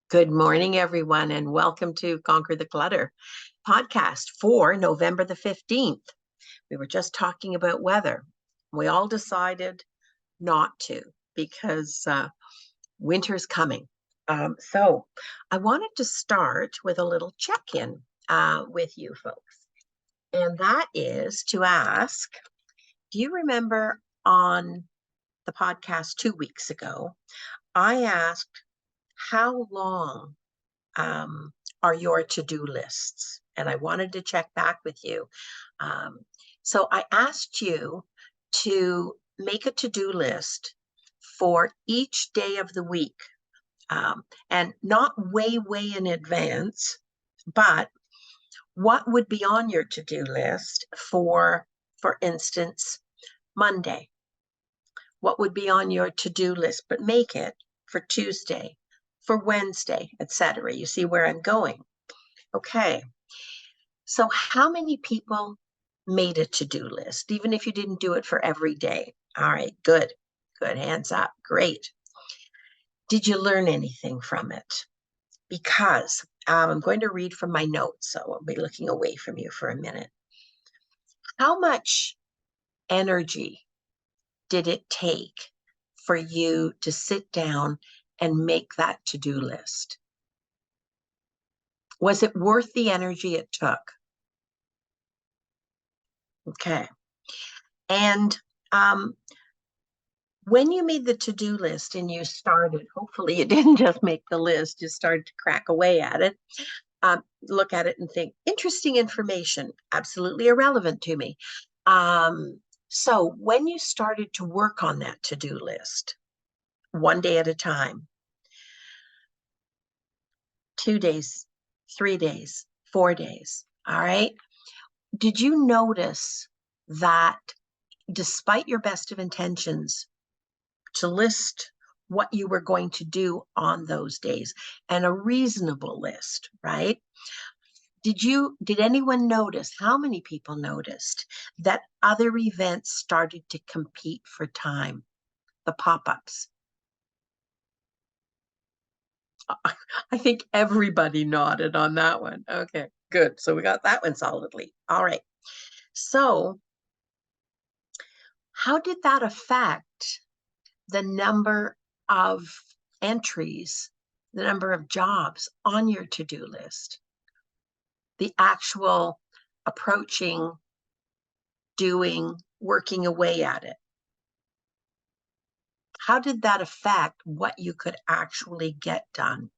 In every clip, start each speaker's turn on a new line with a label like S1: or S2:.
S1: Good morning, everyone, and welcome to Conquer the Clutter podcast for November the 15th. We were just talking about weather. We all decided not to because winter's coming. So I wanted to start with a little check-in with you folks. And that is to ask, do you remember on the podcast 2 weeks ago, I asked how long are your to-do lists? And I wanted to check back with you. Um, so I asked you to make a to-do list for each day of the week, and not way in advance, but what would be on your to-do list for instance, Monday? What would be on your to-do list, but make it for Tuesday, for Wednesday, etc. You see where I'm going? Okay. So how many people made a to-do list, even if you didn't do it for every day? All right, good. Good. Hands up. Great. Did you learn anything from it? Because I'm going to read from my notes, so I'll be looking away from you for a minute. How much energy did it take for you to sit down and make that to-do list? Was it worth the energy it took? Okay. And when you made the to-do list and you started, hopefully you didn't just make the list, you started to crack away at it, look at it and think, interesting information, absolutely irrelevant to me. So when you started to work on that to-do list, one day at a time, 2 days, 3 days, 4 days, all right, did you notice that despite your best of intentions, to list what you were going to do on those days and a reasonable list, right? Did anyone notice, how many people noticed that other events started to compete for time, the pop-ups? I think everybody nodded on that one. Okay, good. So we got that one solidly. All right. So how did that affect the number of entries, the number of jobs on your to-do list, the actual approaching, doing, working away at it? How did that affect what you could actually get done?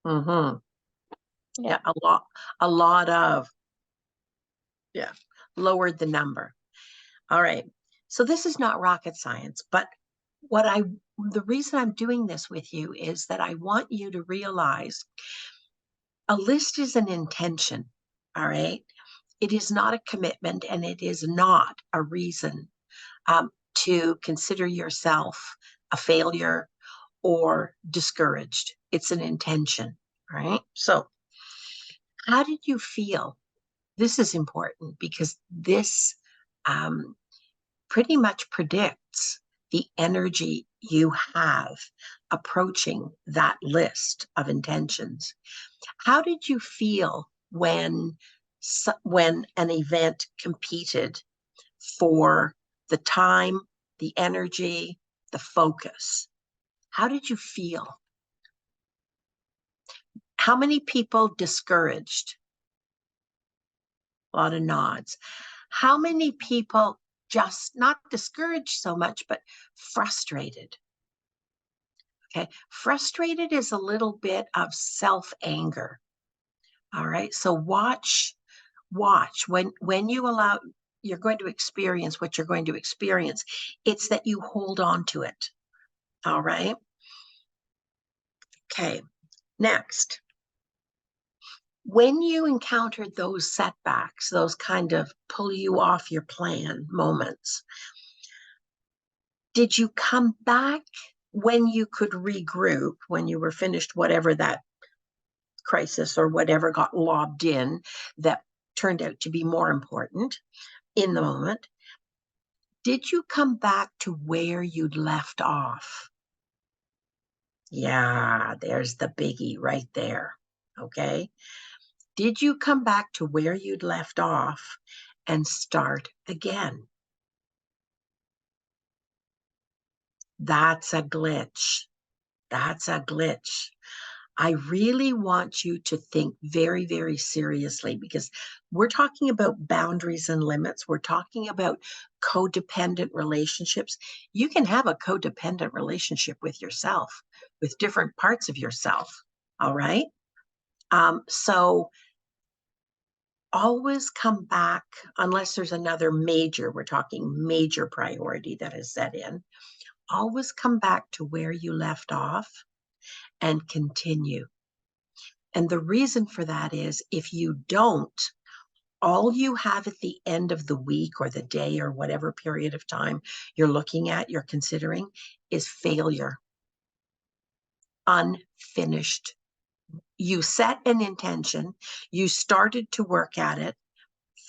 S1: Mm-hmm. Yeah, a lot of, yeah, lowered the number. All right. So this is not rocket science, but the reason I'm doing this with you is that I want you to realize a list is an intention. All right. It is not a commitment, and it is not a reason to consider yourself a failure or discouraged. It's an intention, right? So, how did you feel? This is important because this um, pretty much predicts the energy you have approaching that list of intentions. How did you feel when an event competed for the time, the energy, the focus? How did you feel? How many people discouraged? A lot of nods. How many people just not discouraged so much, but frustrated? Okay. Frustrated is a little bit of self-anger. All right. So watch when you allow, you're going to experience what you're going to experience. It's that you hold on to it. All right. Okay. Next, when you encountered those setbacks, those kind of pull you off your plan moments, did you come back when you could regroup, when you were finished, whatever that crisis or whatever got lobbed in that turned out to be more important in the moment? Did you come back to where you'd left off? Yeah, there's the biggie right there. Okay. Did you come back to where you'd left off and start again? That's a glitch. That's a glitch. I really want you to think very, very seriously because we're talking about boundaries and limits. We're talking about codependent relationships. You can have a codependent relationship with yourself, with different parts of yourself. All right. So always come back, unless there's another major, we're talking major priority that is set in, always come back to where you left off and continue. And the reason for that is if you don't, all you have at the end of the week or the day or whatever period of time you're looking at, you're considering, is failure, unfinished. You set an intention, you started to work at it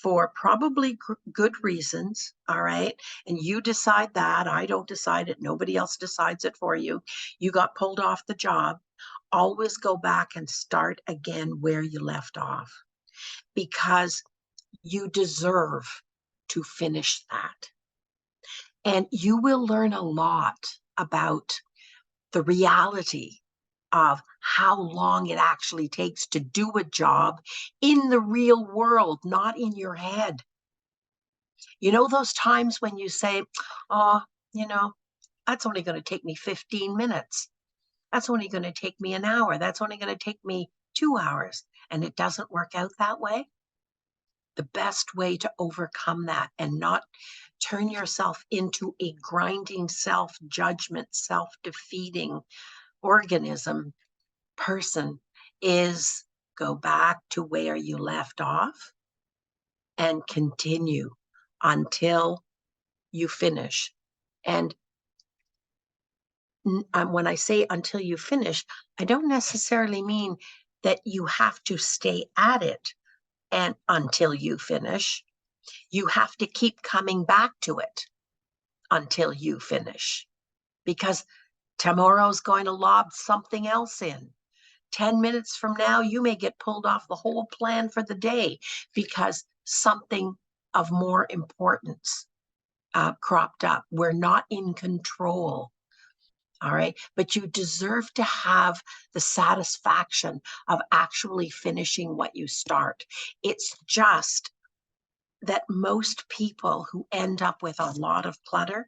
S1: for probably good reasons, all right? And you decide that. I don't decide it. Nobody else decides it for you. You got pulled off the job. Always go back and start again where you left off because you deserve to finish that. And you will learn a lot about the reality of how long it actually takes to do a job in the real world, not in your head. You know, those times when you say, oh, you know, that's only going to take me 15 minutes. That's only going to take me an hour. That's only going to take me 2 hours. And it doesn't work out that way. The best way to overcome that and not turn yourself into a grinding self-judgment, self-defeating organism person is go back to where you left off and continue until you finish. And when I say until you finish, I don't necessarily mean that you have to stay at it and until you finish. You have to keep coming back to it until you finish because tomorrow's going to lob something else in. 10 minutes from now, you may get pulled off the whole plan for the day because something of more importance cropped up. We're not in control. All right. But you deserve to have the satisfaction of actually finishing what you start. It's just that most people who end up with a lot of clutter,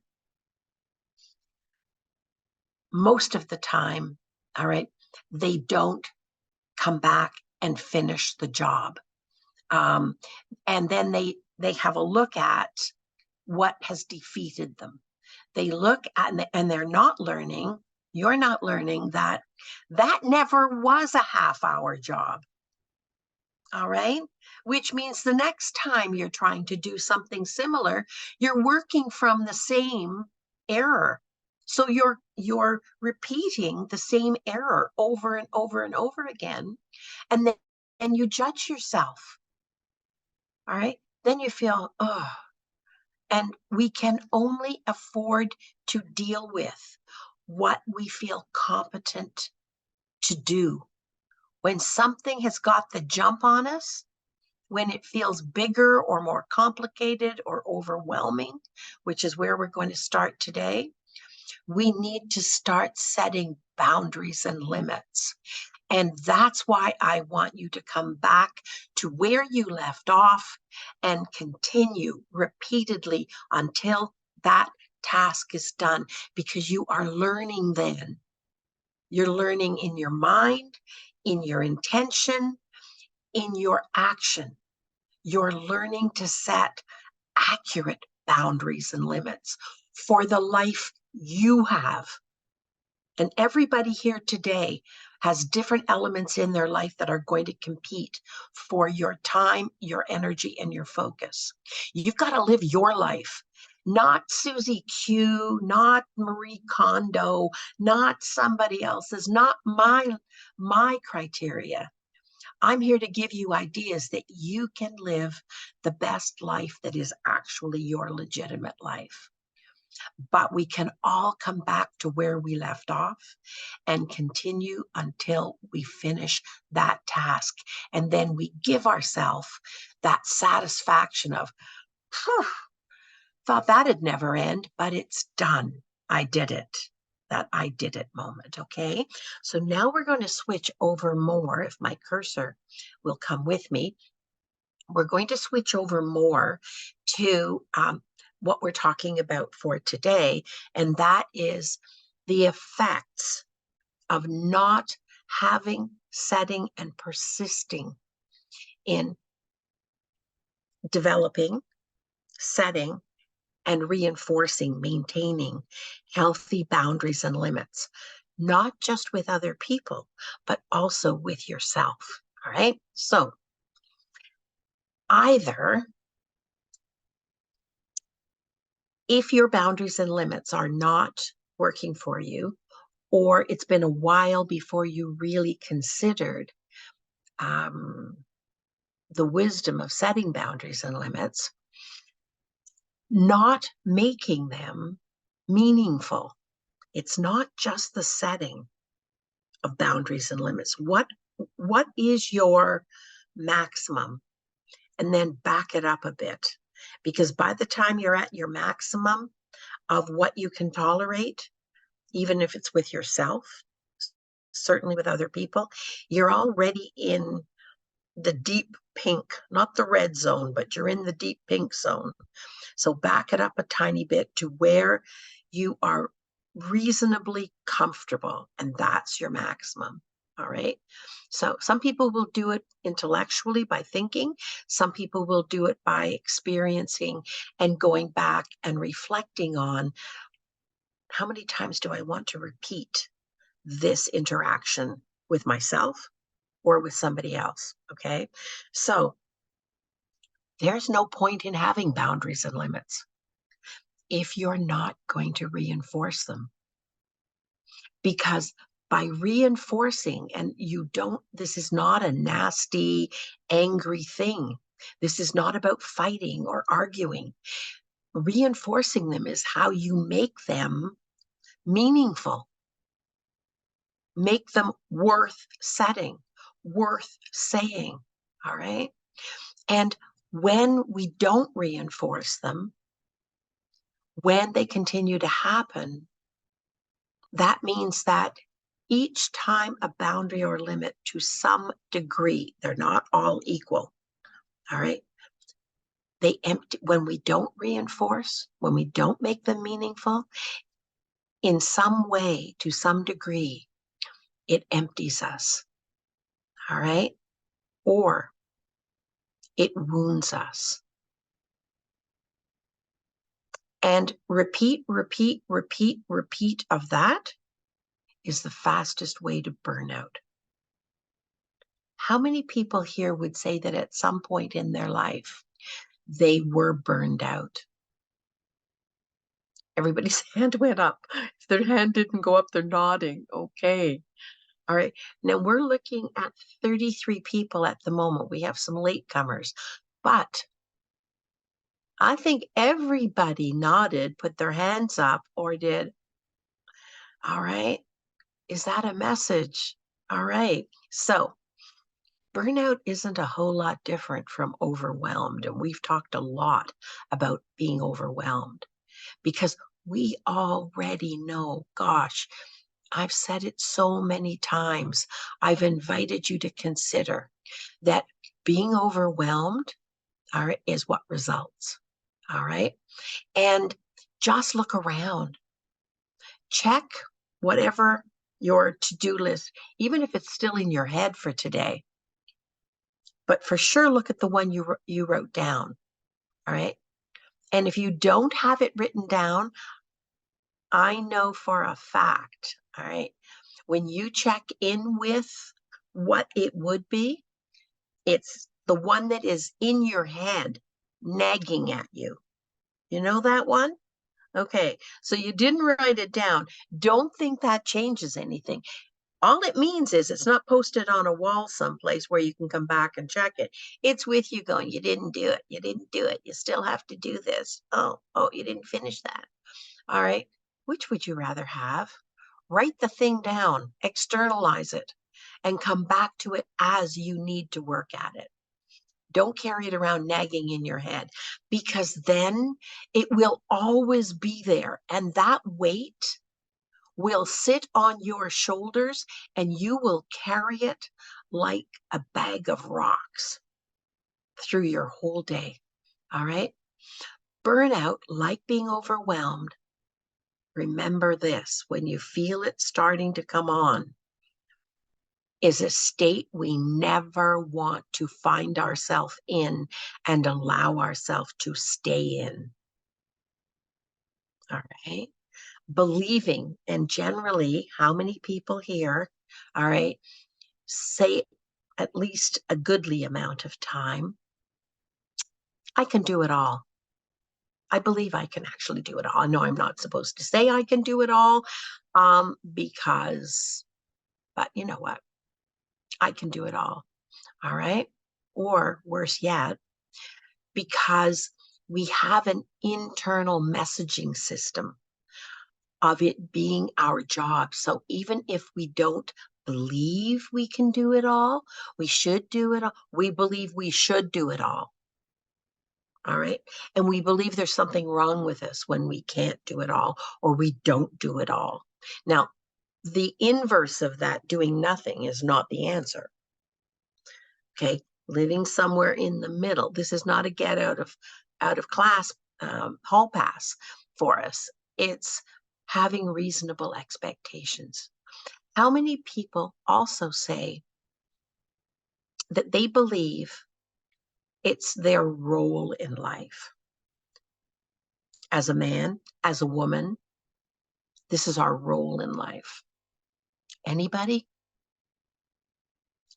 S1: most of the time, all right, they don't come back and finish the job. And then they have a look at what has defeated them. They look at, and they're not learning, you're not learning that that never was a half-hour job. All right. Which means the next time you're trying to do something similar, you're working from the same error. So you're repeating the same error over and over and over again. And then you judge yourself. All right. Then you feel, oh, and we can only afford to deal with what we feel competent to do. When something has got the jump on us, when it feels bigger or more complicated or overwhelming, which is where we're going to start today, we need to start setting boundaries and limits. And that's why I want you to come back to where you left off and continue repeatedly until that task is done, because you are learning then. You're learning in your mind, in your intention, in your action. You're learning to set accurate boundaries and limits for the life you have. And everybody here today has different elements in their life that are going to compete for your time, your energy, and your focus. You've got to live your life, not Susie Q, not Marie Kondo, not somebody else's, not my criteria. I'm here to give you ideas that you can live the best life that is actually your legitimate life. but we can all come back to where we left off and continue until we finish that task. And then we give ourselves that satisfaction of, "Phew, thought that'd never end, but it's done. I did it." That I did it moment. Okay. So now we're going to switch over more. If my cursor will come with me, we're going to switch over more to what we're talking about for today. And that is the effects of not having, setting, and persisting in developing, setting, and reinforcing, maintaining healthy boundaries and limits, not just with other people, but also with yourself. All right. So either if your boundaries and limits are not working for you, or it's been a while before you really considered the wisdom of setting boundaries and limits, not making them meaningful. It's not just the setting of boundaries and limits. What is your maximum? And then back it up a bit. Because by the time you're at your maximum of what you can tolerate, even if it's with yourself, certainly with other people, you're already in the deep pink, not the red zone, but you're in the deep pink zone. So back it up a tiny bit to where you are reasonably comfortable, and that's your maximum. All right. So some people will do it intellectually by thinking. Some people will do it by experiencing and going back and reflecting on, how many times do I want to repeat this interaction with myself or with somebody else? Okay. So there's no point in having boundaries and limits if you're not going to reinforce them. Because by reinforcing, and this is not a nasty, angry thing. This is not about fighting or arguing. Reinforcing them is how you make them meaningful, make them worth setting, worth saying. All right. And when we don't reinforce them, when they continue to happen, that means that each time a boundary or limit, to some degree, they're not all equal. All right. They empty when we don't reinforce, when we don't make them meaningful, in some way, to some degree, it empties us. All right. Or it wounds us. And repeat of that is the fastest way to burnout. How many people here would say that at some point in their life, they were burned out? Everybody's hand went up. If their hand didn't go up, they're nodding. Okay. All right. Now we're looking at 33 people at the moment. We have some latecomers, but I think everybody nodded, put their hands up, or did. All right. Is that a message? All right. So burnout isn't a whole lot different from overwhelmed. And we've talked a lot about being overwhelmed because we already know, gosh, I've said it so many times. I've invited you to consider that being overwhelmed is what results. All right. And just look around. Check whatever your to-do list, even if it's still in your head for today. But for sure, look at the one you wrote down. All right. And if you don't have it written down, I know for a fact, all right, when you check in with what it would be, it's the one that is in your head nagging at you. You know that one? Okay, so you didn't write it down. Don't think that changes anything. All it means is it's not posted on a wall someplace where you can come back and check it. It's with you going, you didn't do it. You didn't do it. You still have to do this. Oh, you didn't finish that. All right. Which would you rather have? Write the thing down, externalize it, and come back to it as you need to work at it. Don't carry it around nagging in your head, because then it will always be there. And that weight will sit on your shoulders and you will carry it like a bag of rocks through your whole day. All right. Burnout, like being overwhelmed, remember this when you feel it starting to come on, is a state we never want to find ourselves in and allow ourselves to stay in. All right. Believing, and generally, how many people here, all right, say at least a goodly amount of time, I can do it all. I believe I can actually do it all. I know I'm not supposed to say I can do it all, because, but you know what? I can do it all. All right. Or worse yet, because we have an internal messaging system of it being our job. So even if we don't believe we can do it all, we should do it all, we believe we should do it all. All right. And we believe there's something wrong with us when we can't do it all or we don't do it all. Now, the inverse of that, doing nothing, is not the answer. Okay. Living somewhere in the middle. This is not a get out of class hall pass for us. It's having reasonable expectations. How many people also say that they believe it's their role in life? As a man, as a woman, this is our role in life. Anybody?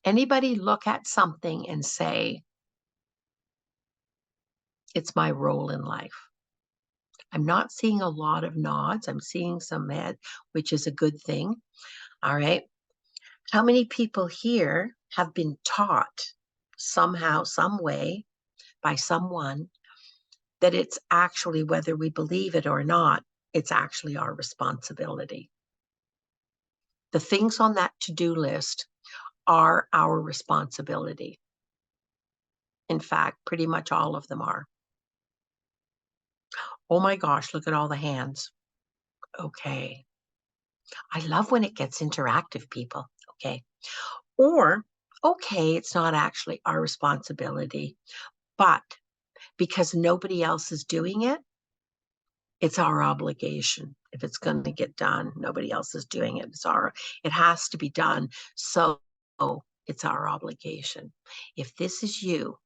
S1: Anybody look at something and say, it's my role in life? I'm not seeing a lot of nods. I'm seeing some head, which is a good thing. All right. How many people here have been taught somehow, some way, by someone, that it's actually, whether we believe it or not, it's actually our responsibility? The things on that to-do list are our responsibility. In fact, pretty much all of them are. Oh my gosh, look at all the hands. Okay. I love when it gets interactive, people. Okay. Or, okay, it's not actually our responsibility, but because nobody else is doing it, it's our obligation. If it's going to get done, nobody else is doing it. It has to be done. So it's our obligation. If this is you,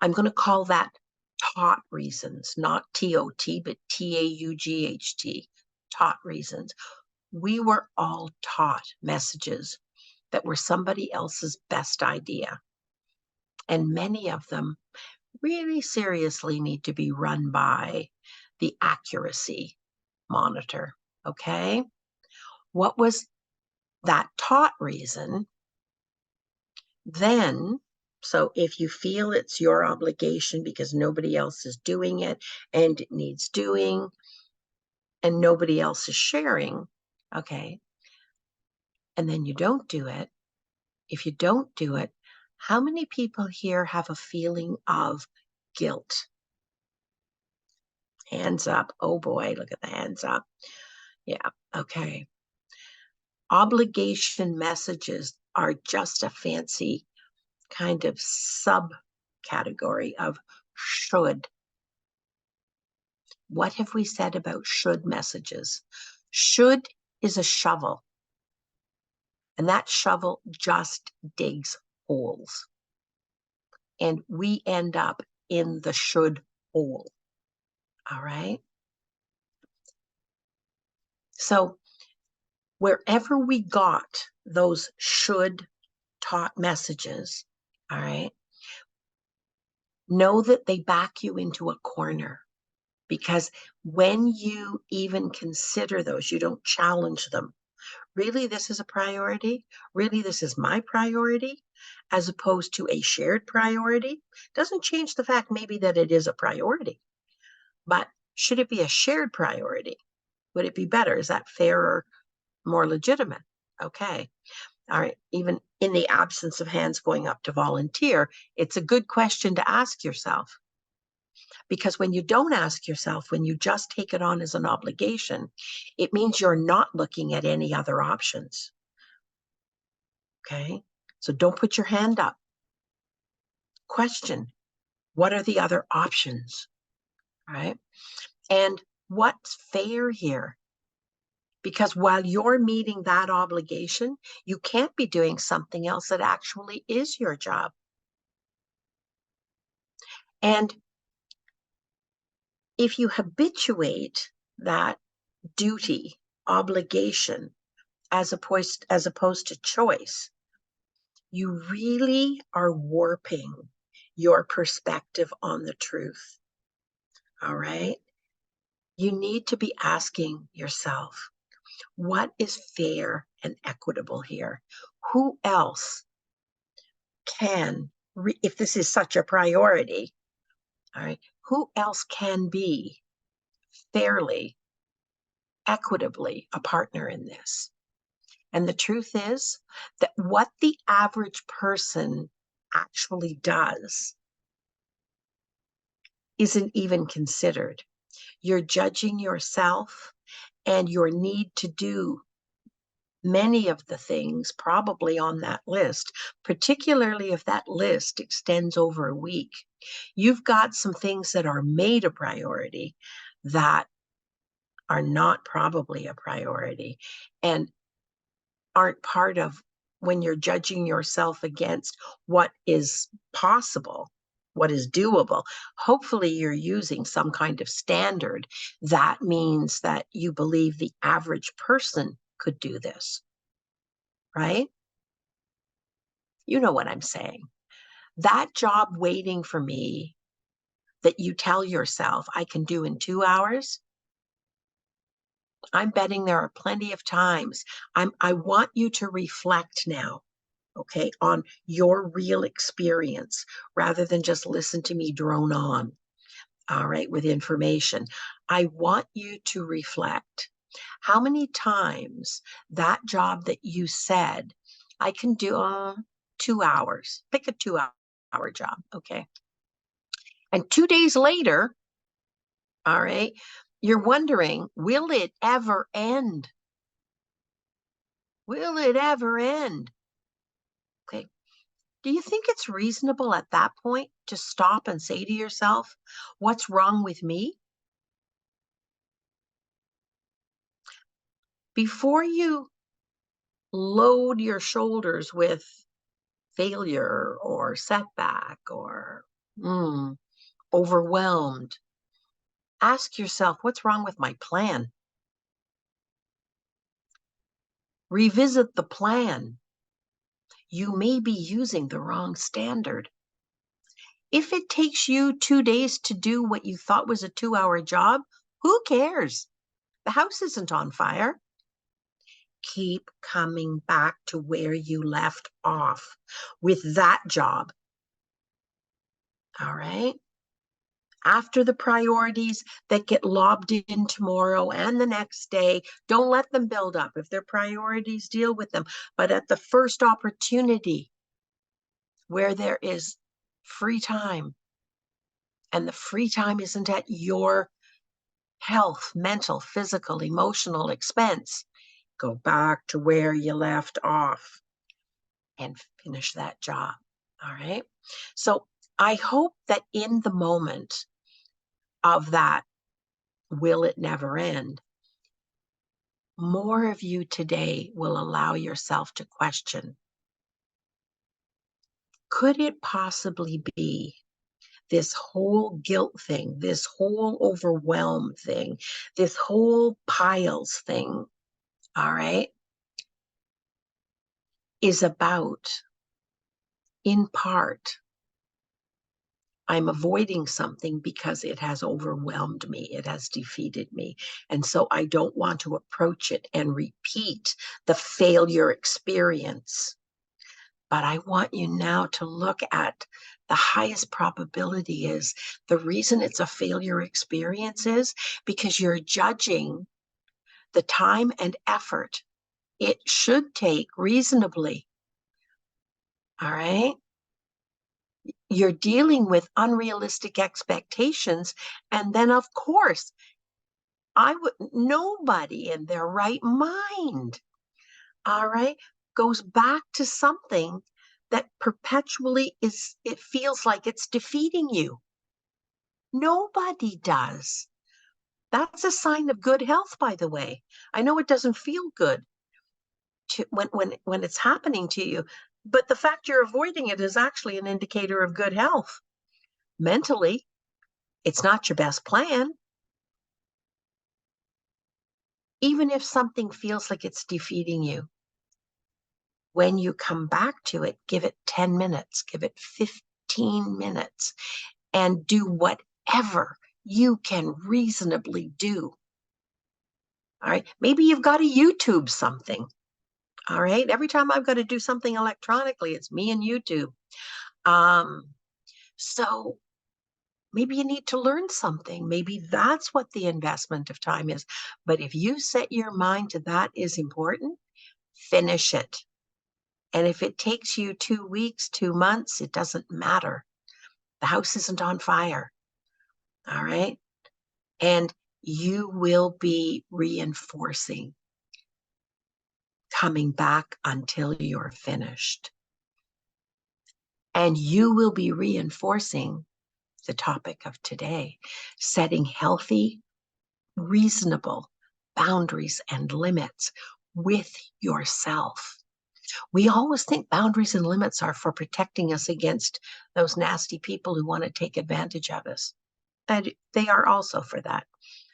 S1: I'm going to call that taught reasons, not TOT, but TAUGHT, taught reasons. We were all taught messages that were somebody else's best idea. And many of them really seriously need to be run by the accuracy monitor. Okay. What was that taught reason? Then, so if you feel it's your obligation because nobody else is doing it and it needs doing and nobody else is sharing, okay, and then you don't do it, if you don't do it, how many people here have a feeling of guilt? Hands up. Oh boy, look at the hands up. Yeah, okay. Obligation messages are just a fancy kind of subcategory of should. What have we said about should messages? Should is a shovel, and that shovel just digs holes. And we end up in the should hole. All right. So wherever we got those should taught messages, all right, know that they back you into a corner, because when you even consider those, you don't challenge them. Really, this is a priority? Really, this is my priority, as opposed to a shared priority? Doesn't change the fact maybe that it is a priority, but Should it be a shared priority? Would it be better? Is that fairer, more legitimate? Okay. All right. Even in the absence of hands going up to volunteer, it's a good question to ask yourself. Because when you don't ask yourself, when you just take it on as an obligation, it means you're not looking at any other options. Okay. So don't put your hand up. Question, what are the other options? All right. And what's fair here? Because while you're meeting that obligation, you can't be doing something else that actually is your job. And if you habituate that duty, obligation, as opposed to choice, you really are warping your perspective on the truth. All right? You need to be asking yourself, what is fair and equitable here? Who else can, if this is such a priority, all right, who else can be fairly, equitably a partner in this? And the truth is that what the average person actually does isn't even considered. You're judging yourself and your need to do many of the things probably on that list, particularly if that list extends over a week. You've got some things that are made a priority that are not probably a priority and aren't part of when you're judging yourself against what is possible, what is doable. Hopefully, you're using some kind of standard that means that you believe the average person could do this, right? You know what I'm saying. That job waiting for me that you tell yourself I can do in 2 hours, I'm betting there are plenty of times. I want you to reflect now, okay, on your real experience rather than just listen to me drone on, all right, with information. I want you to reflect how many times that job that you said, I can do 2 hours, pick a 2 hour job, okay? And 2 days later, all right, you're wondering, will it ever end? Will it ever end? Okay. Do you think it's reasonable at that point to stop and say to yourself, what's wrong with me? Before you load your shoulders with failure or setback or overwhelmed, ask yourself, what's wrong with my plan? Revisit the plan. You may be using the wrong standard. If it takes you 2 days to do what you thought was a 2 hour job, who cares? The house isn't on fire. Keep coming back to where you left off with that job. All right? After the priorities that get lobbed in tomorrow and the next day, don't let them build up. If they're priorities, deal with them. But at the first opportunity where there is free time, and the free time isn't at your health, mental, physical, emotional expense, go back to where you left off and finish that job. All right. So I hope that in the moment of that, will it never end? More of you today will allow yourself to question, could it possibly be this whole guilt thing, this whole overwhelm thing, this whole piles thing, all right, is about, in part, I'm avoiding something because it has overwhelmed me. It has defeated me. And so I don't want to approach it and repeat the failure experience. But I want you now to look at the highest probability is the reason it's a failure experience is because you're judging the time and effort it should take reasonably. All right. You're dealing with unrealistic expectations. And then, of course, nobody in their right mind, all right, goes back to something that perpetually it feels like it's defeating you. Nobody does. That's a sign of good health, by the way. I know it doesn't feel good when it's happening to you, but the fact you're avoiding it is actually an indicator of good health. Mentally, it's not your best plan. Even if something feels like it's defeating you, when you come back to it, give it 10 minutes, give it 15 minutes, and do whatever you can reasonably do. All right. Maybe you've got to YouTube something. All right. Every time I've got to do something electronically, it's me and YouTube. So maybe you need to learn something. Maybe that's what the investment of time is. But if you set your mind to that is important, finish it. And if it takes you 2 weeks, 2 months, it doesn't matter. The house isn't on fire. All right. And you will be reinforcing coming back until you're finished. And you will be reinforcing the topic of today, setting healthy, reasonable boundaries and limits with yourself. We always think boundaries and limits are for protecting us against those nasty people who want to take advantage of us. And they are also for that.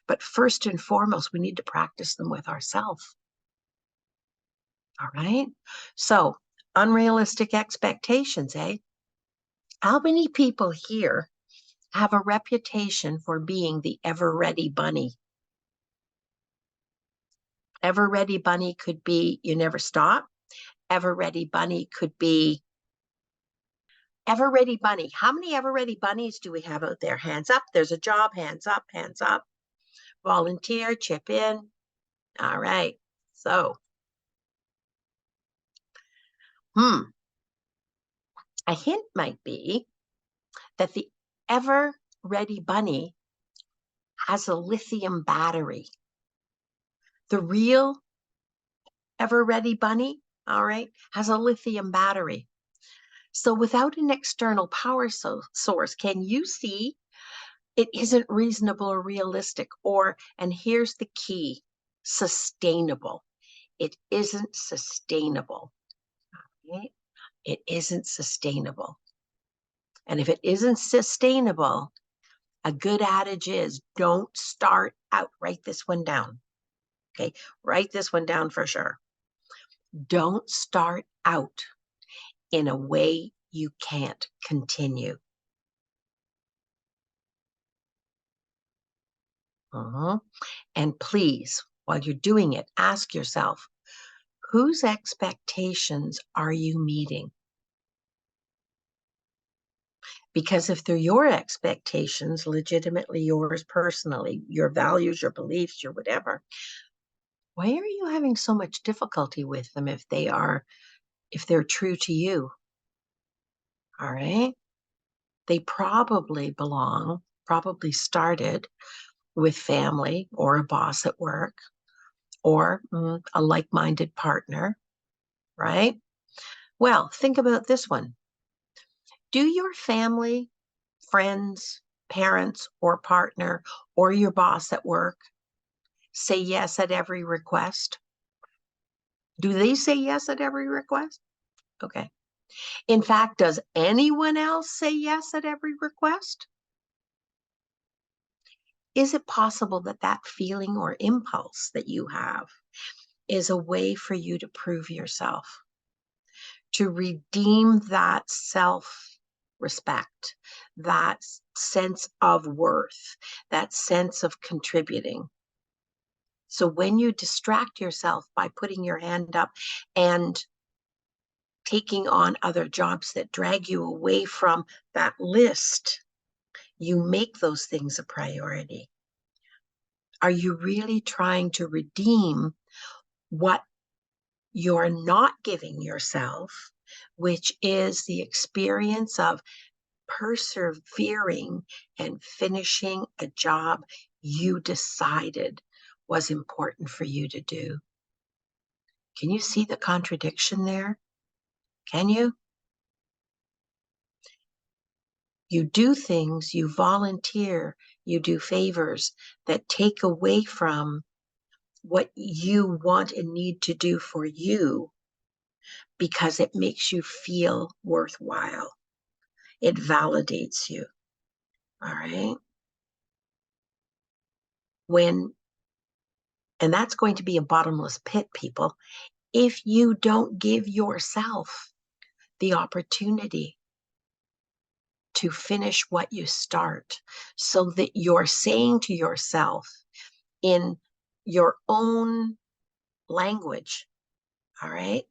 S1: But first and foremost, we need to practice them with ourselves. All right. So, unrealistic expectations, eh? How many people here have a reputation for being the ever-ready bunny? Ever-ready bunny could be you never stop. Ever-ready bunny could be ever-ready bunny. How many ever-ready bunnies do we have out there? Hands up. There's a job. Hands up. Hands up. Volunteer. Chip in. All right. So, a hint might be that the ever-ready bunny has a lithium battery. The real ever-ready bunny, all right, has a lithium battery. So without an external power source, can you see it isn't reasonable or realistic? And here's the key, sustainable. It isn't sustainable. Okay? It isn't sustainable. And if it isn't sustainable, a good adage is don't start out. Write this one down. Okay, write this one down for sure. Don't start out in a way you can't continue. And please, while you're doing it, ask yourself, whose expectations are you meeting? Because if they're your expectations, legitimately yours personally, your values, your beliefs, your whatever, why are you having so much difficulty with them if they're true to you? All right. They probably started with family or a boss at work or a like-minded partner, right? Well, think about this one. Do your family, friends, parents, or partner, or your boss at work say yes at every request? Do they say yes at every request? Okay. In fact, does anyone else say yes at every request? Is it possible that that feeling or impulse that you have is a way for you to prove yourself, to redeem that self-respect, that sense of worth, that sense of contributing? So when you distract yourself by putting your hand up and taking on other jobs that drag you away from that list, you make those things a priority. Are you really trying to redeem what you're not giving yourself, which is the experience of persevering and finishing a job you decided was important for you to do? Can you see the contradiction there? Can you? You do things, you volunteer, you do favors that take away from what you want and need to do for you because it makes you feel worthwhile. It validates you. All right. And that's going to be a bottomless pit, people, if you don't give yourself the opportunity to finish what you start, so that you're saying to yourself in your own language, all right,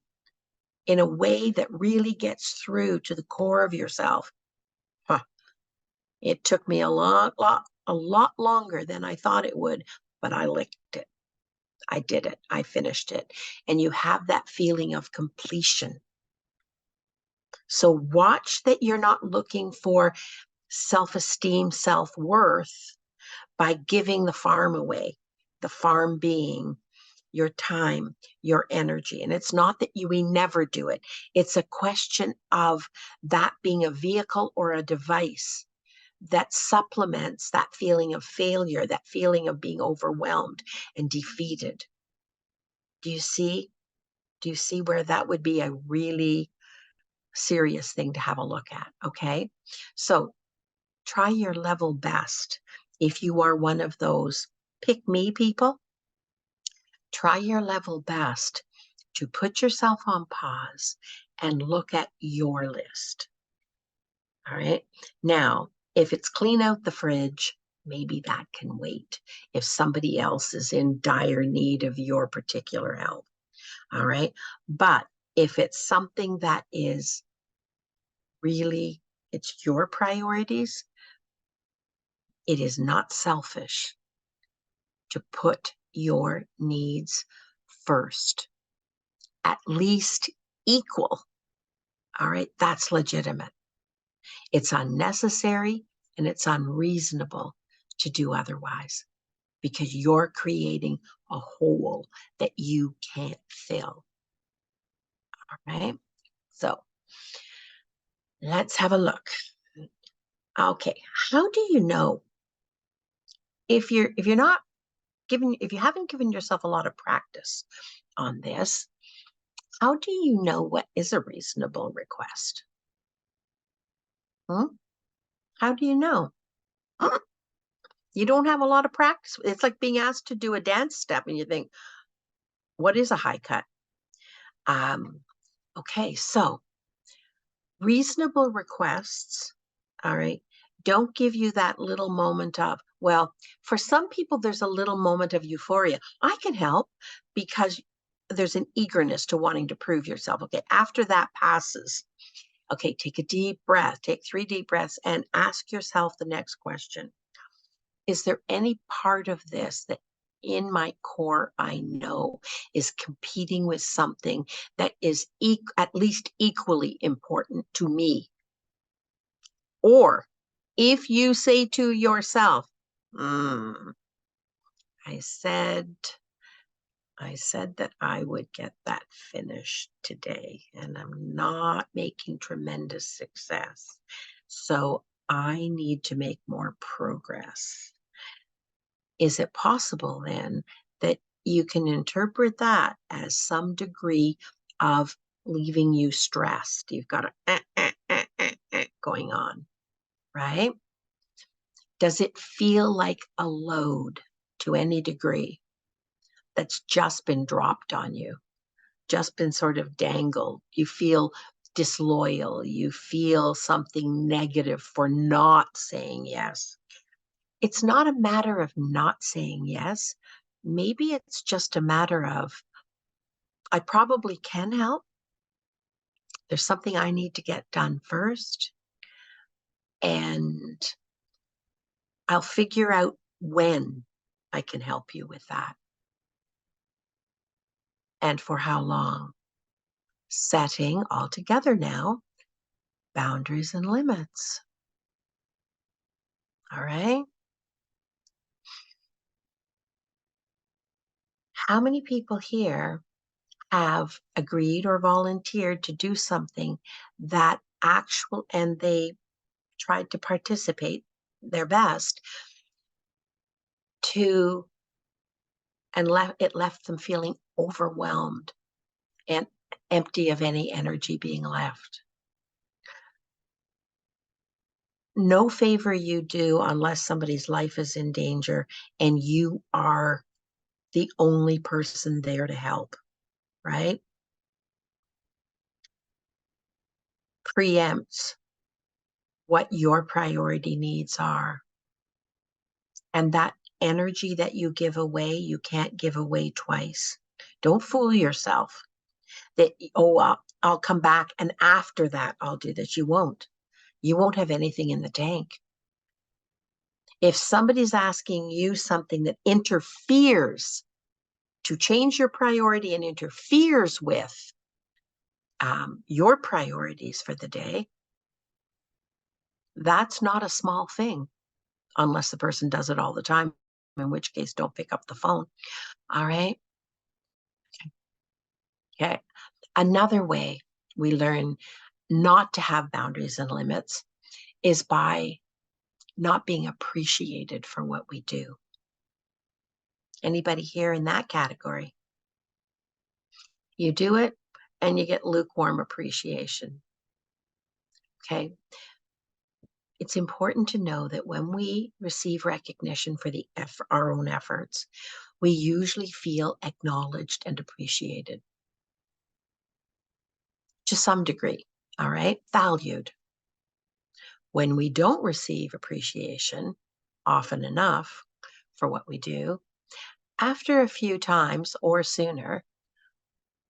S1: in a way that really gets through to the core of yourself. It took me a lot longer than I thought it would, but I licked it. I did it. I finished it. And you have that feeling of completion. So watch that you're not looking for self-esteem, self-worth by giving the farm away, the farm being your time, your energy. And it's not that we never do it. It's a question of that being a vehicle or a device that supplements that feeling of failure, that feeling of being overwhelmed and defeated. Do you see? Do you see where that would be a really serious thing to have a look at? Okay. So try your level best. If you are one of those pick me people, try your level best to put yourself on pause and look at your list. All right. Now, if it's clean out the fridge, maybe that can wait if somebody else is in dire need of your particular help. All right. But if it's something that is really, it's your priorities, it is not selfish to put your needs first, at least equal. All right. That's legitimate. It's unnecessary and it's unreasonable to do otherwise, because you're creating a hole that you can't fill. All right. So let's have a look. Okay. How do you know if you haven't given yourself a lot of practice on this? How do you know what is a reasonable request? How do you know? You don't have a lot of practice. It's like being asked to do a dance step and you think, what is a high cut? Okay, so reasonable requests, all right, don't give you that little moment of, well, for some people, there's a little moment of euphoria. I can help because there's an eagerness to wanting to prove yourself. Okay, after that passes, okay, take a deep breath, take 3 deep breaths and ask yourself the next question. Is there any part of this that in my core I know is competing with something that is at least equally important to me? Or if you say to yourself, I said that I would get that finished today, and I'm not making tremendous success, so I need to make more progress. Is it possible then that you can interpret that as some degree of leaving you stressed? You've got a going on, right? Does it feel like a load to any degree that's just been dropped on you, just been sort of dangled? You feel disloyal. You feel something negative for not saying yes. It's not a matter of not saying yes. Maybe it's just a matter of, I probably can help, There's something I need to get done first, and I'll figure out when I can help you with that and for how long. Setting all together now boundaries and limits. All right. How many people here have agreed or volunteered to do something that and they tried to participate their best to, and it left them feeling overwhelmed and empty of any energy being left? No favor you do unless somebody's life is in danger and you are the only person there to help, right? Preempts what your priority needs are. And that energy that you give away, you can't give away twice. Don't fool yourself that, oh, I'll come back and after that I'll do this. You won't. You won't have anything in the tank. If somebody's asking you something that interferes to change your priority and interferes with your priorities for the day, that's not a small thing, unless the person does it all the time, in which case don't pick up the phone. All right. Okay. Another way we learn not to have boundaries and limits is by not being appreciated for what we do. Anybody here in that category? You do it and you get lukewarm appreciation. Okay. It's important to know that when we receive recognition for our own efforts, we usually feel acknowledged and appreciated to some degree, all right? Valued. When we don't receive appreciation often enough for what we do, after a few times or sooner,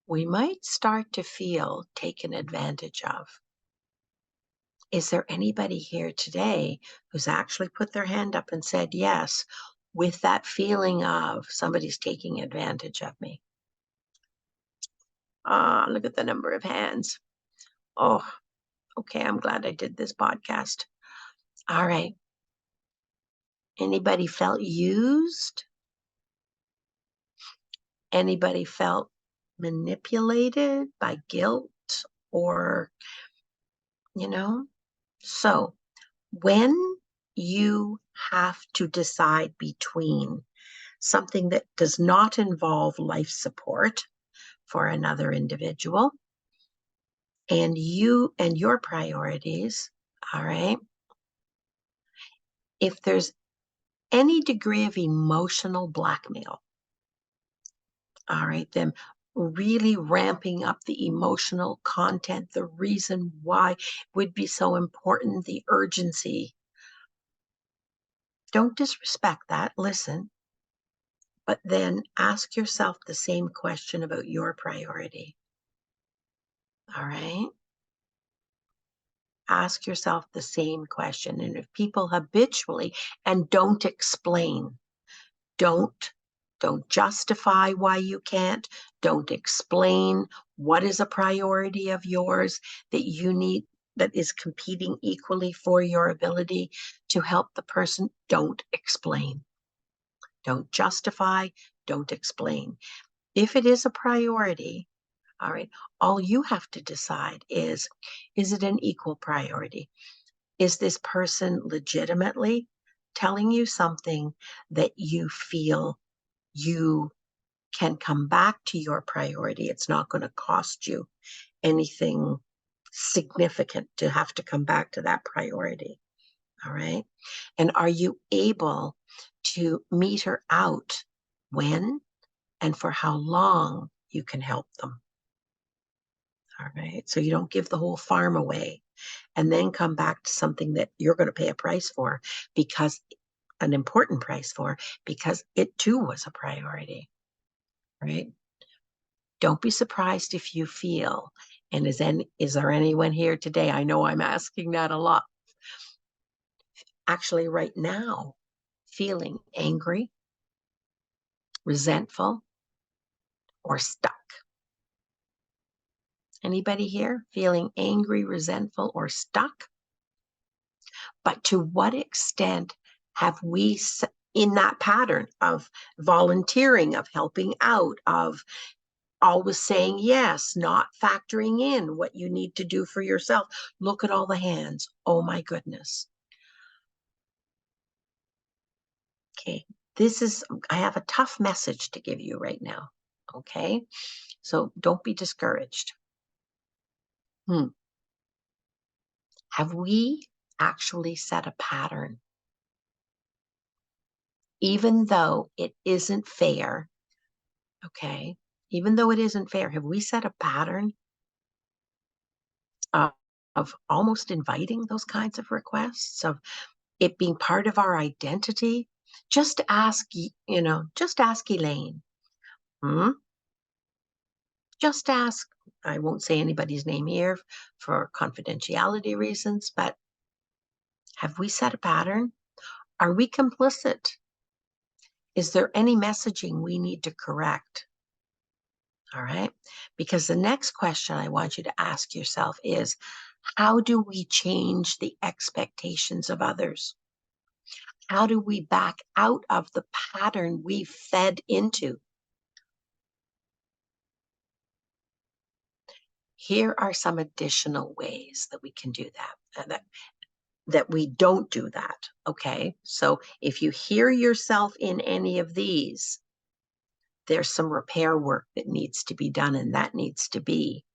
S1: we might start to feel taken advantage of. Is there anybody here today who's actually put their hand up and said yes, with that feeling of somebody's taking advantage of me? Look at the number of hands. Oh, okay. I'm glad I did this podcast. All right. Anybody felt used? Anybody felt manipulated by guilt or, you know? So when you have to decide between something that does not involve life support for another individual and you and your priorities, all right, if there's any degree of emotional blackmail, all right, them really ramping up the emotional content, the reason why would be so important, the urgency. Don't disrespect that. Listen, but then ask yourself the same question about your priority. All right. Ask yourself the same question. And if people habitually and don't explain, don't justify why you can't, don't explain what is a priority of yours that you need, that is competing equally for your ability to help the person, don't explain. Don't justify, don't explain. If it is a priority, all right, all you have to decide is it an equal priority? Is this person legitimately telling you something that you feel you can come back to your priority? It's not going to cost you anything significant to have to come back to that priority. All right. And are you able to meter out when and for how long you can help them? All right. So you don't give the whole farm away and then come back to something that you're going to pay a price for, because an important price for, because it too was a priority. Right? Don't be surprised if you feel And is there anyone here today? I know I'm asking that a lot. Actually, right now, feeling angry, resentful, or stuck. Anybody here feeling angry, resentful, or stuck? But to what extent have we, in that pattern of volunteering, of helping out, of always saying yes, not factoring in what you need to do for yourself? Look at all the hands. Oh my goodness. Okay. I have a tough message to give you right now. Okay. So don't be discouraged. Have we actually set a pattern? Even though it isn't fair, okay? Even though it isn't fair, have we set a pattern of, of almost inviting those kinds of requests, of it being part of our identity? Just ask, just ask Elaine. Just ask, I won't say anybody's name here for confidentiality reasons, but have we set a pattern? Are we complicit? Is there any messaging we need to correct? All right. Because the next question I want you to ask yourself is, how do we change the expectations of others? How do we back out of the pattern we fed into? Here are some additional ways that we can do that we don't do that. Okay. So if you hear yourself in any of these, there's some repair work that needs to be done, and that needs to be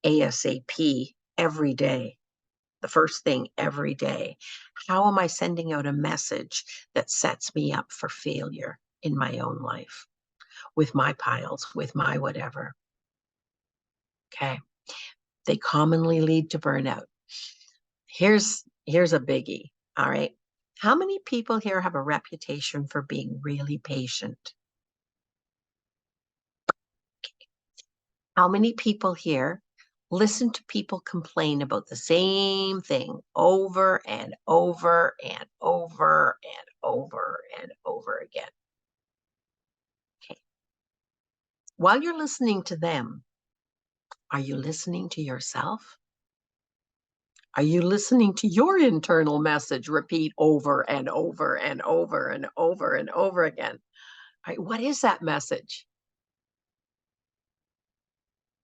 S1: ASAP every day. The first thing every day. How am I sending out a message that sets me up for failure in my own life, with my piles, with my whatever? Okay. They commonly lead to burnout. Here's a biggie. All right. How many people here have a reputation for being really patient? How many people here listen to people complain about the same thing over and over and over and over and over again? Okay. While you're listening to them, are you listening to yourself? Are you listening to your internal message repeat over and over and over and over and over again? All right, what is that message?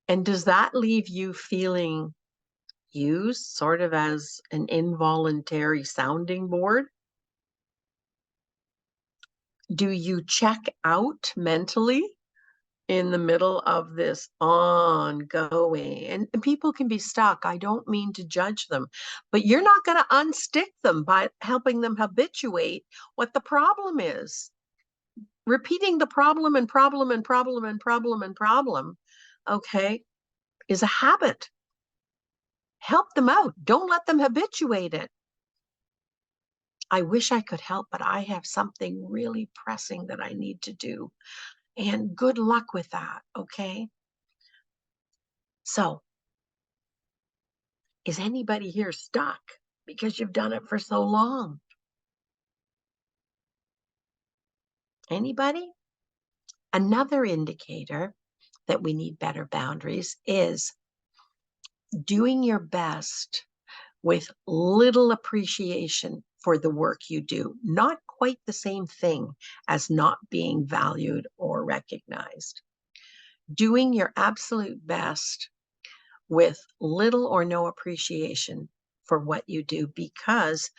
S1: And does that leave you feeling used, sort of as an involuntary sounding board? Do you check out mentally in the middle of this ongoing? And people can be stuck. I don't mean to judge them, but you're not going to unstick them by helping them habituate what the problem is. Repeating the problem and problem and problem and problem and problem, okay, is a habit. Help them out. Don't let them habituate it. I wish I could help, but I have something really pressing that I need to do. And good luck with that, okay? So, is anybody here stuck because you've done it for so long? Anybody? Another indicator that we need better boundaries is doing your best with little appreciation for the work you do. Not quite the same thing as not being valued or recognized. Doing your absolute best with little or no appreciation for what you do because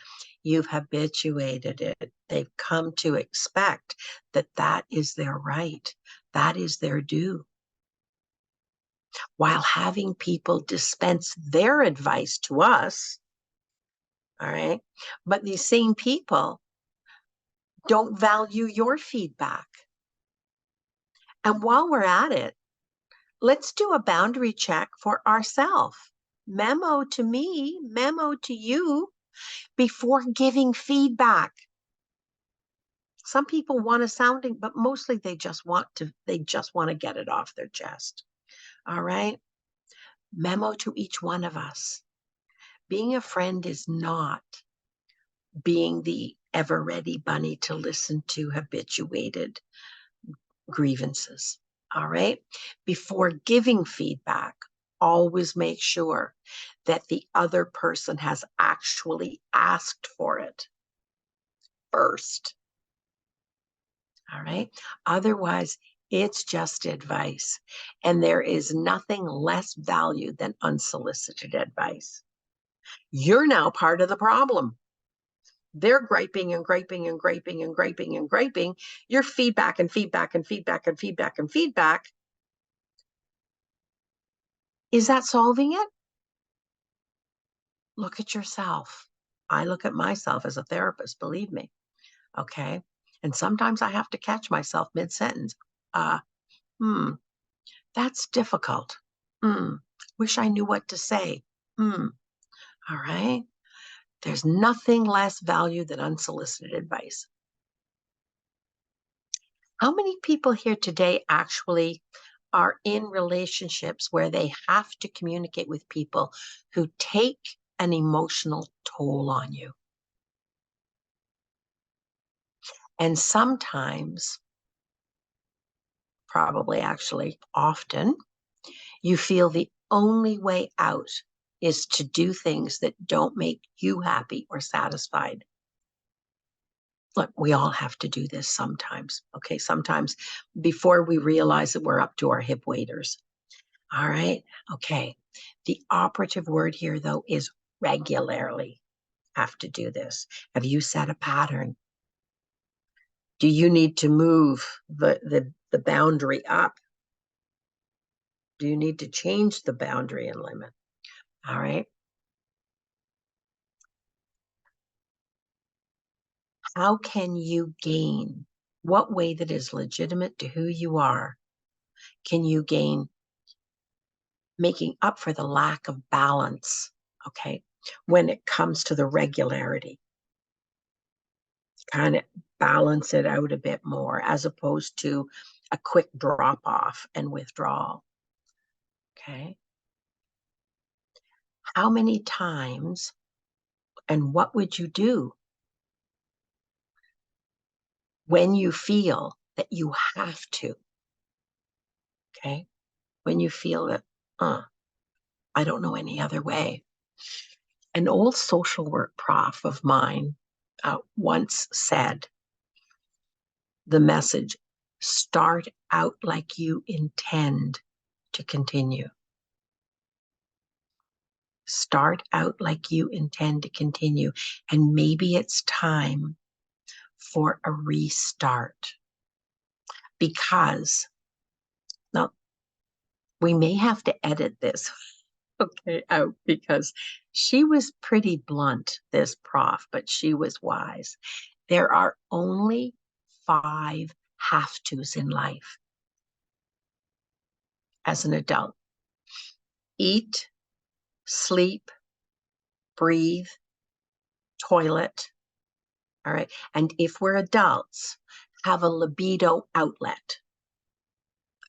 S1: you've habituated it. They've come to expect that that is their right, that is their due. While having people dispense their advice to us, all right, but these same people don't value your feedback. And while we're at it, let's do a boundary check for ourselves. Memo to me, memo to you before giving feedback. Some people want a sounding, but mostly they just want to get it off their chest. All right. Memo to each one of us. Being a friend is not being the ever ready bunny to listen to habituated grievances. All right. Before giving feedback, always make sure that the other person has actually asked for it first. All right. Otherwise, it's just advice. And there is nothing less valued than unsolicited advice. You're now part of the problem. They're griping and griping and griping and griping and griping. You're feedback and feedback and feedback and feedback and feedback. Is that solving it? Look at yourself. I look at myself as a therapist, believe me. Okay. And sometimes I have to catch myself mid-sentence. Uh, hmm, that's difficult. Wish I knew what to say. All right. There's nothing less valued than unsolicited advice. How many people here today actually are in relationships where they have to communicate with people who take an emotional toll on you? And sometimes, probably actually often, you feel the only way out is to do things that don't make you happy or satisfied. Look, we all have to do this sometimes. Okay. Sometimes before we realize that we're up to our hip waders. All right. Okay. The operative word here, though, is regularly have to do this. Have you set a pattern? Do you need to move the boundary up? Do you need to change the boundary and limit? All right. How can you gain? What way that is legitimate to who you are can you gain making up for the lack of balance? Okay. When it comes to the regularity, kind of balance it out a bit more as opposed to a quick drop off and withdrawal. Okay. How many times and what would you do when you feel that you have to? Okay. When you feel that, I don't know any other way. An old social work prof of mine once said the message, start out like you intend to continue. Start out like you intend to continue. And maybe it's time for a restart. Because now we may have to edit this okay out because she was pretty blunt, this prof, but she was wise. There are only 5 have tos in life as an adult: eat, sleep, breathe, toilet. All right. And if we're adults, have a libido outlet,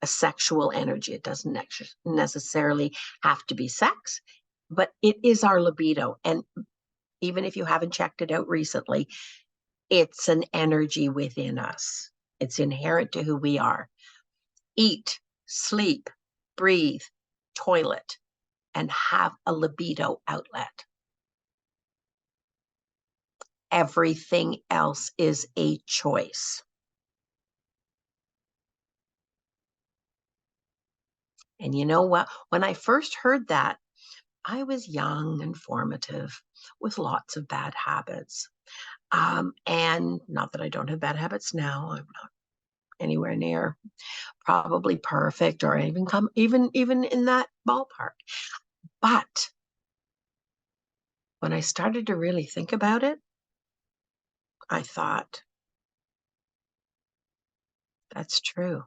S1: a sexual energy. It doesn't necessarily have to be sex, but it is our libido. And even if you haven't checked it out recently, it's an energy within us. It's inherent to who we are. Eat, sleep, breathe, toilet, and have a libido outlet. Everything else is a choice. And you know what? When I first heard that, I was young and formative with lots of bad habits. And not that I don't have bad habits now. I'm not anywhere near probably perfect or even in that ballpark. But when I started to really think about it, I thought, that's true.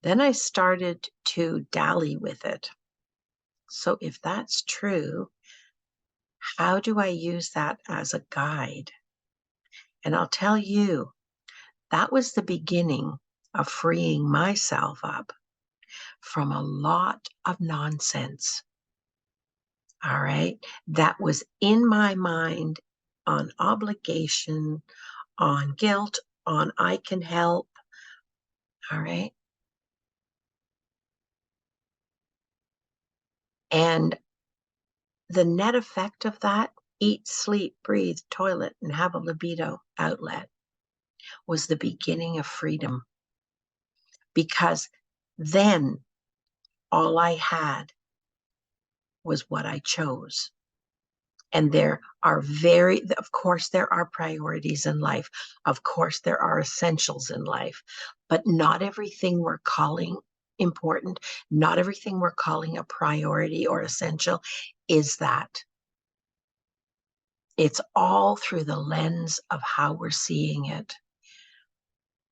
S1: Then I started to dally with it. So if that's true, how do I use that as a guide? And I'll tell you, that was the beginning of freeing myself up from a lot of nonsense. All right. That was in my mind on obligation, on guilt, on I can help. All right. And the net effect of that, eat, sleep, breathe, toilet, and have a libido outlet, was the beginning of freedom. Because then all I had was what I chose. And of course, there are priorities in life. Of course, there are essentials in life, but not everything we're calling important, not everything we're calling a priority or essential is that. It's all through the lens of how we're seeing it.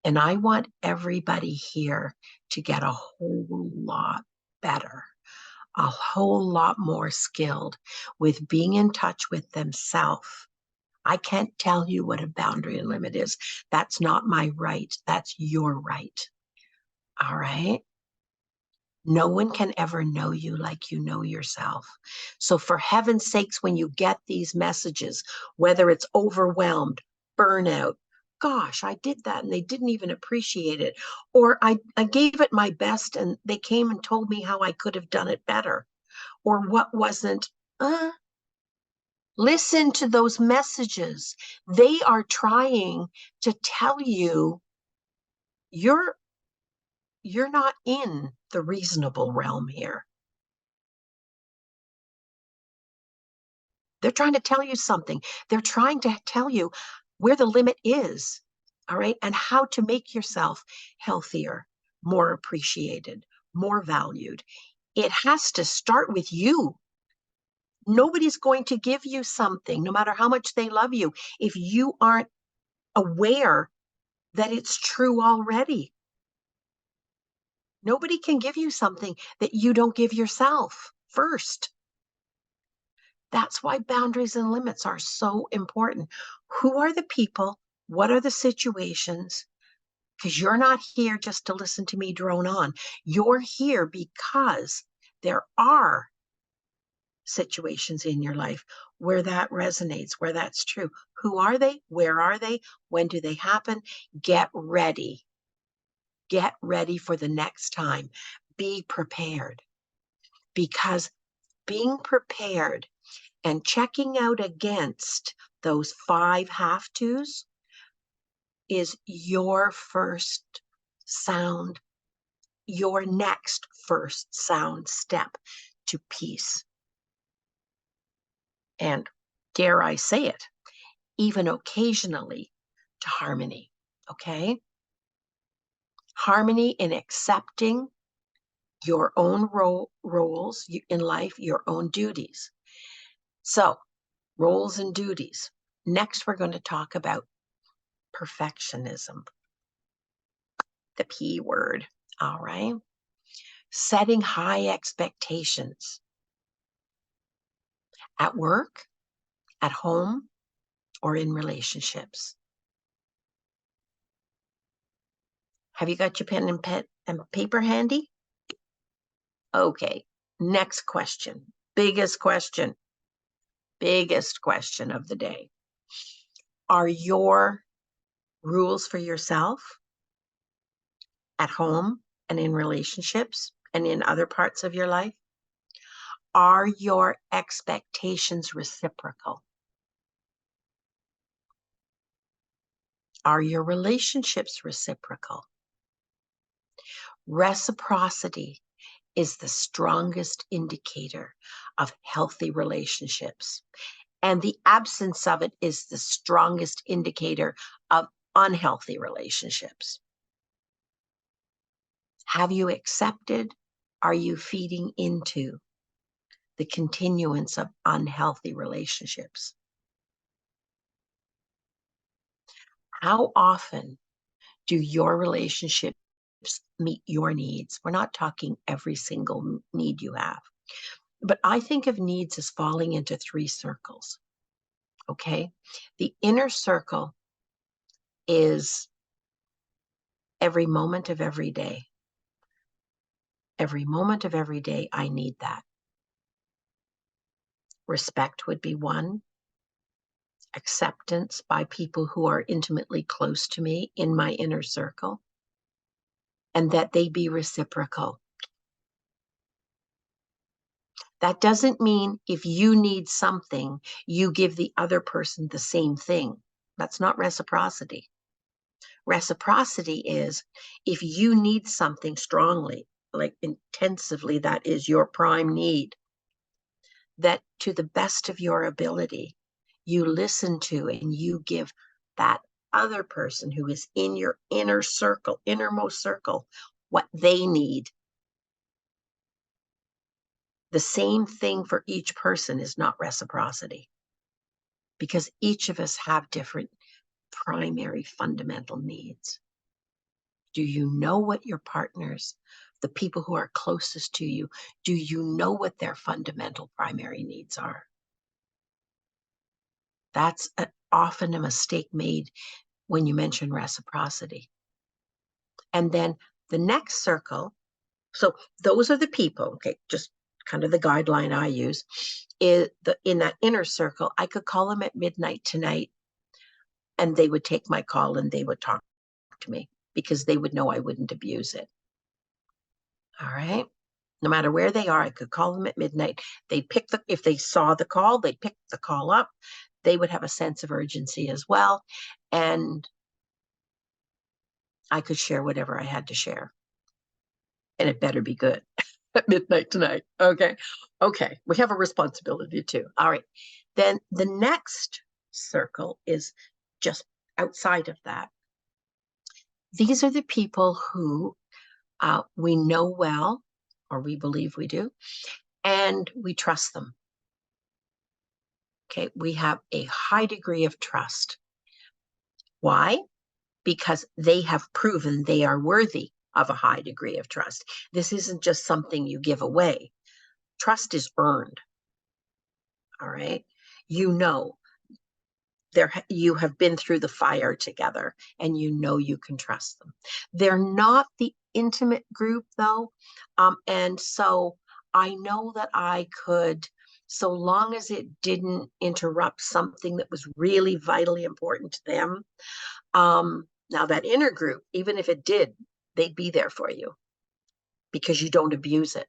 S1: And I want everybody here to get a whole lot better, a whole lot more skilled with being in touch with themselves. I can't tell you what a boundary and limit is. That's not my right. That's your right. All right. No one can ever know you like you know yourself. So for heaven's sakes, when you get these messages, whether it's overwhelmed, burnout, gosh, I did that and they didn't even appreciate it. Or I gave it my best and they came and told me how I could have done it better. Or what wasn't, listen to those messages. They are trying to tell you you're not in the reasonable realm here. They're trying to tell you something. They're trying to tell you where the limit is, all right, and how to make yourself healthier, more appreciated, more valued. It has to start with you. Nobody's going to give you something, no matter how much they love you, if you aren't aware that it's true already. Nobody can give you something that you don't give yourself first. That's why boundaries and limits are so important. Who are the people? What are the situations? Because you're not here just to listen to me drone on. You're here because there are situations in your life where that resonates, where that's true. Who are they? Where are they? When do they happen? Get ready. Get ready for the next time. Be prepared. Because being prepared and checking out against those 5 have tos is your first sound, your next first sound step to peace. And dare I say it, even occasionally to harmony. Okay? Harmony in accepting your own roles in life, your own duties. So, roles and duties. Next, we're going to talk about perfectionism, the P word. All right. Setting high expectations at work, at home, or in relationships. Have you got your pen and paper handy? Okay. Next question. Biggest question of the day. Are your rules for yourself at home and in relationships and in other parts of your life? Are your expectations reciprocal? Are your relationships reciprocal? Reciprocity is the strongest indicator of healthy relationships. And the absence of it is the strongest indicator of unhealthy relationships. Have you accepted? Are you feeding into the continuance of unhealthy relationships? How often do your relationships meet your needs? We're not talking every single need you have, but I think of needs as falling into 3 circles. Okay. The inner circle is every moment of every day. Every moment of every day, I need that. Respect would be one. Acceptance by people who are intimately close to me in my inner circle, and that they be reciprocal. That doesn't mean if you need something, you give the other person the same thing. That's not reciprocity. Reciprocity is if you need something strongly, like intensively, that is your prime need, that to the best of your ability, you listen to and you give that other person who is in your inner circle, innermost circle, what they need. The same thing for each person is not reciprocity, because each of us have different primary fundamental needs. Do you know what your partners, the people who are closest to you, do you know what their fundamental primary needs are? That's often a mistake made when you mention reciprocity. And then the next circle, so those are the people, okay, just kind of the guideline I use, is in that inner circle, I could call them at midnight tonight, and they would take my call and they would talk to me because they would know I wouldn't abuse it. All right. No matter where they are, I could call them at midnight. They'd pick if they saw the call, they'd pick the call up. They would have a sense of urgency as well. And I could share whatever I had to share. And it better be good at midnight tonight. Okay. Okay. We have a responsibility too. All right. Then the next circle is just outside of that. These are the people who we know well, or we believe we do, and we trust them. Okay. We have a high degree of trust. Why? Because they have proven they are worthy of a high degree of trust. This isn't just something you give away. Trust is earned. All right. You know, you have been through the fire together and you know you can trust them. They're not the intimate group though. And so I know that I could, so long as it didn't interrupt something that was really vitally important to them. Now that inner group, even if it did, they'd be there for you because you don't abuse it.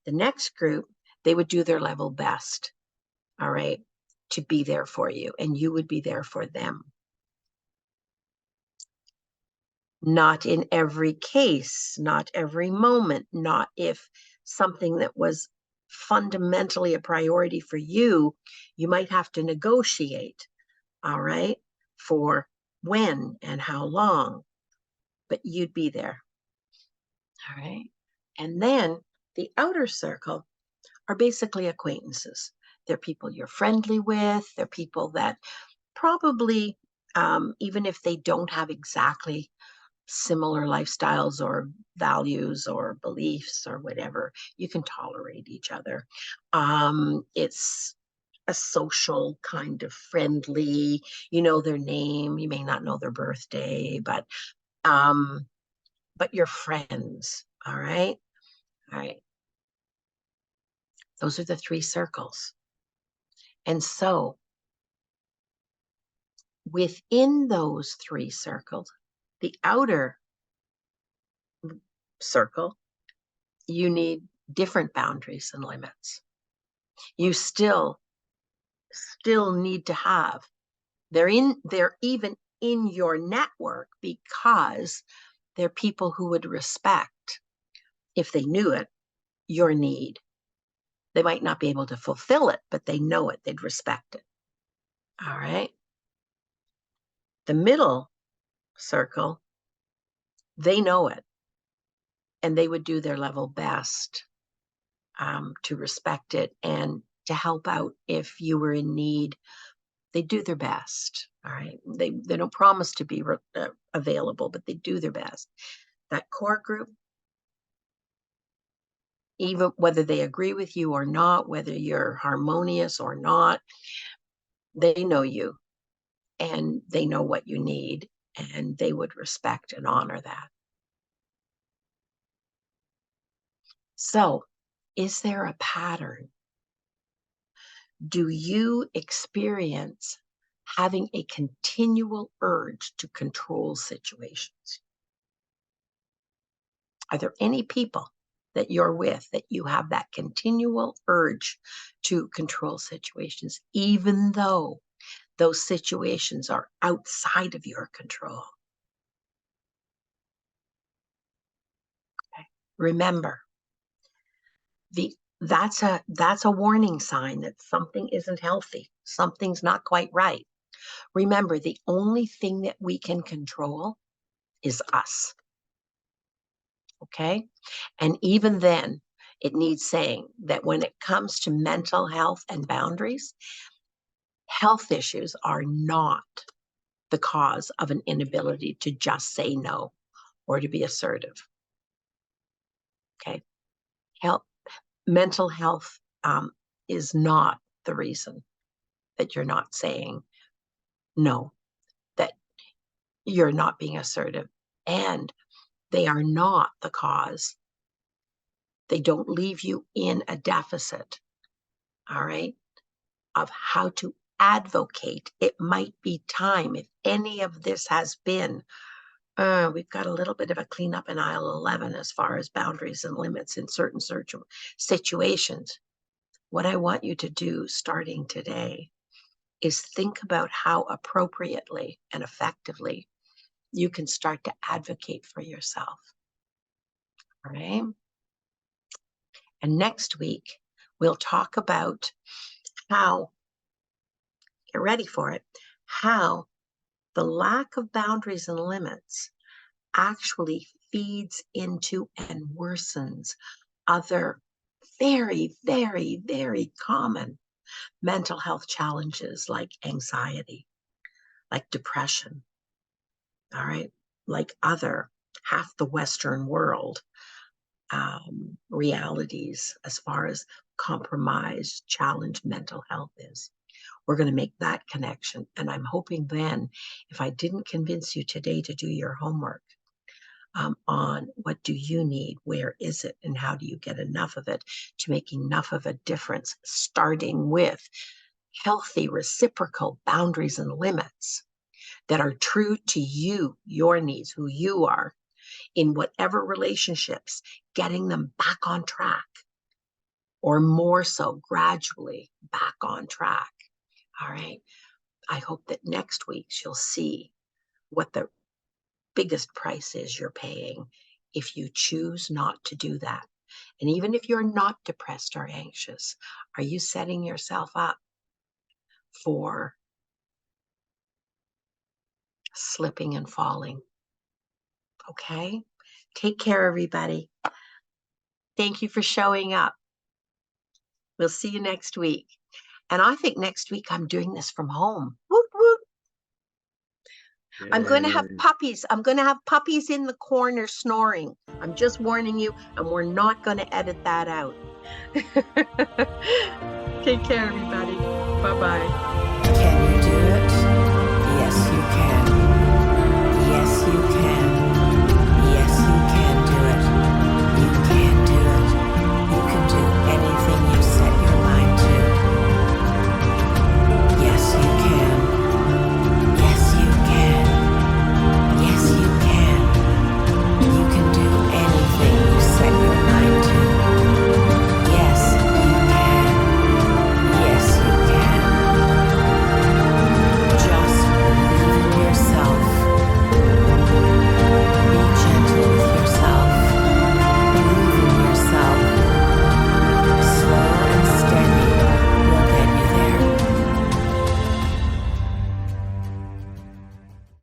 S1: The next group, they would do their level best. All right, to be there for you, and you would be there for them. Not in every case, not every moment, not if something that was fundamentally a priority for you, you might have to negotiate, all right, for when and how long, but you'd be there. All right. And then the outer circle are basically acquaintances. They're people you're friendly with. They're people that probably, even if they don't have exactly similar lifestyles or values or beliefs or whatever, you can tolerate each other. It's a social kind of friendly, you know their name, you may not know their birthday, but you're friends. All right. All right. Those are the three circles. And so within those three circles, the outer circle, you need different boundaries and limits. You still need to have, they're even in your network because they're people who would respect, if they knew it, your need. They might not be able to fulfill it, but they know it, they'd respect it. All right. The middle circle, they know it, and they would do their level best to respect it and to help out if you were in need. They do their best. All right. They don't promise to be available, but they do their best. That core group, even whether they agree with you or not, whether you're harmonious or not, they know you and they know what you need, and they would respect and honor that. So, is there a pattern? Do you experience having a continual urge to control situations? Are there any people that you're with that you have that continual urge to control situations, even though those situations are outside of your control? Okay. Remember, that's a warning sign that something isn't healthy. Something's not quite right. Remember, the only thing that we can control is us. Okay? And even then, it needs saying that when it comes to mental health and boundaries, health issues are not the cause of an inability to just say no or to be assertive. Okay? Health, mental health is not the reason that you're not saying no, that you're not being assertive. And they are not the cause. They don't leave you in a deficit, all right, of how to advocate. It might be time, if any of this has been, we've got a little bit of a cleanup in aisle 11 as far as boundaries and limits in certain situations. What I want you to do starting today is think about how appropriately and effectively you can start to advocate for yourself. All right. And next week, we'll talk about how, get ready for it, how the lack of boundaries and limits actually feeds into and worsens other very, very, very common mental health challenges like anxiety, like depression, all right, like other half the Western world realities as far as compromised, challenged mental health is. We're going to make that connection. And I'm hoping then, if I didn't convince you today to do your homework on what do you need, where is it, and how do you get enough of it to make enough of a difference, starting with healthy reciprocal boundaries and limits that are true to you, your needs, who you are, in whatever relationships, getting them back on track, or more so gradually back on track. All right. I hope that next week you'll see what the biggest price is you're paying if you choose not to do that. And even if you're not depressed or anxious, are you setting yourself up for slipping and falling? Okay. Take care, everybody. Thank you for showing up. We'll see you next week. And I think next week I'm doing this from home. Woot, woot. I'm going to have puppies. I'm going to have puppies in the corner snoring. I'm just warning you, and we're not going to edit that out. Take care, everybody. Bye-bye.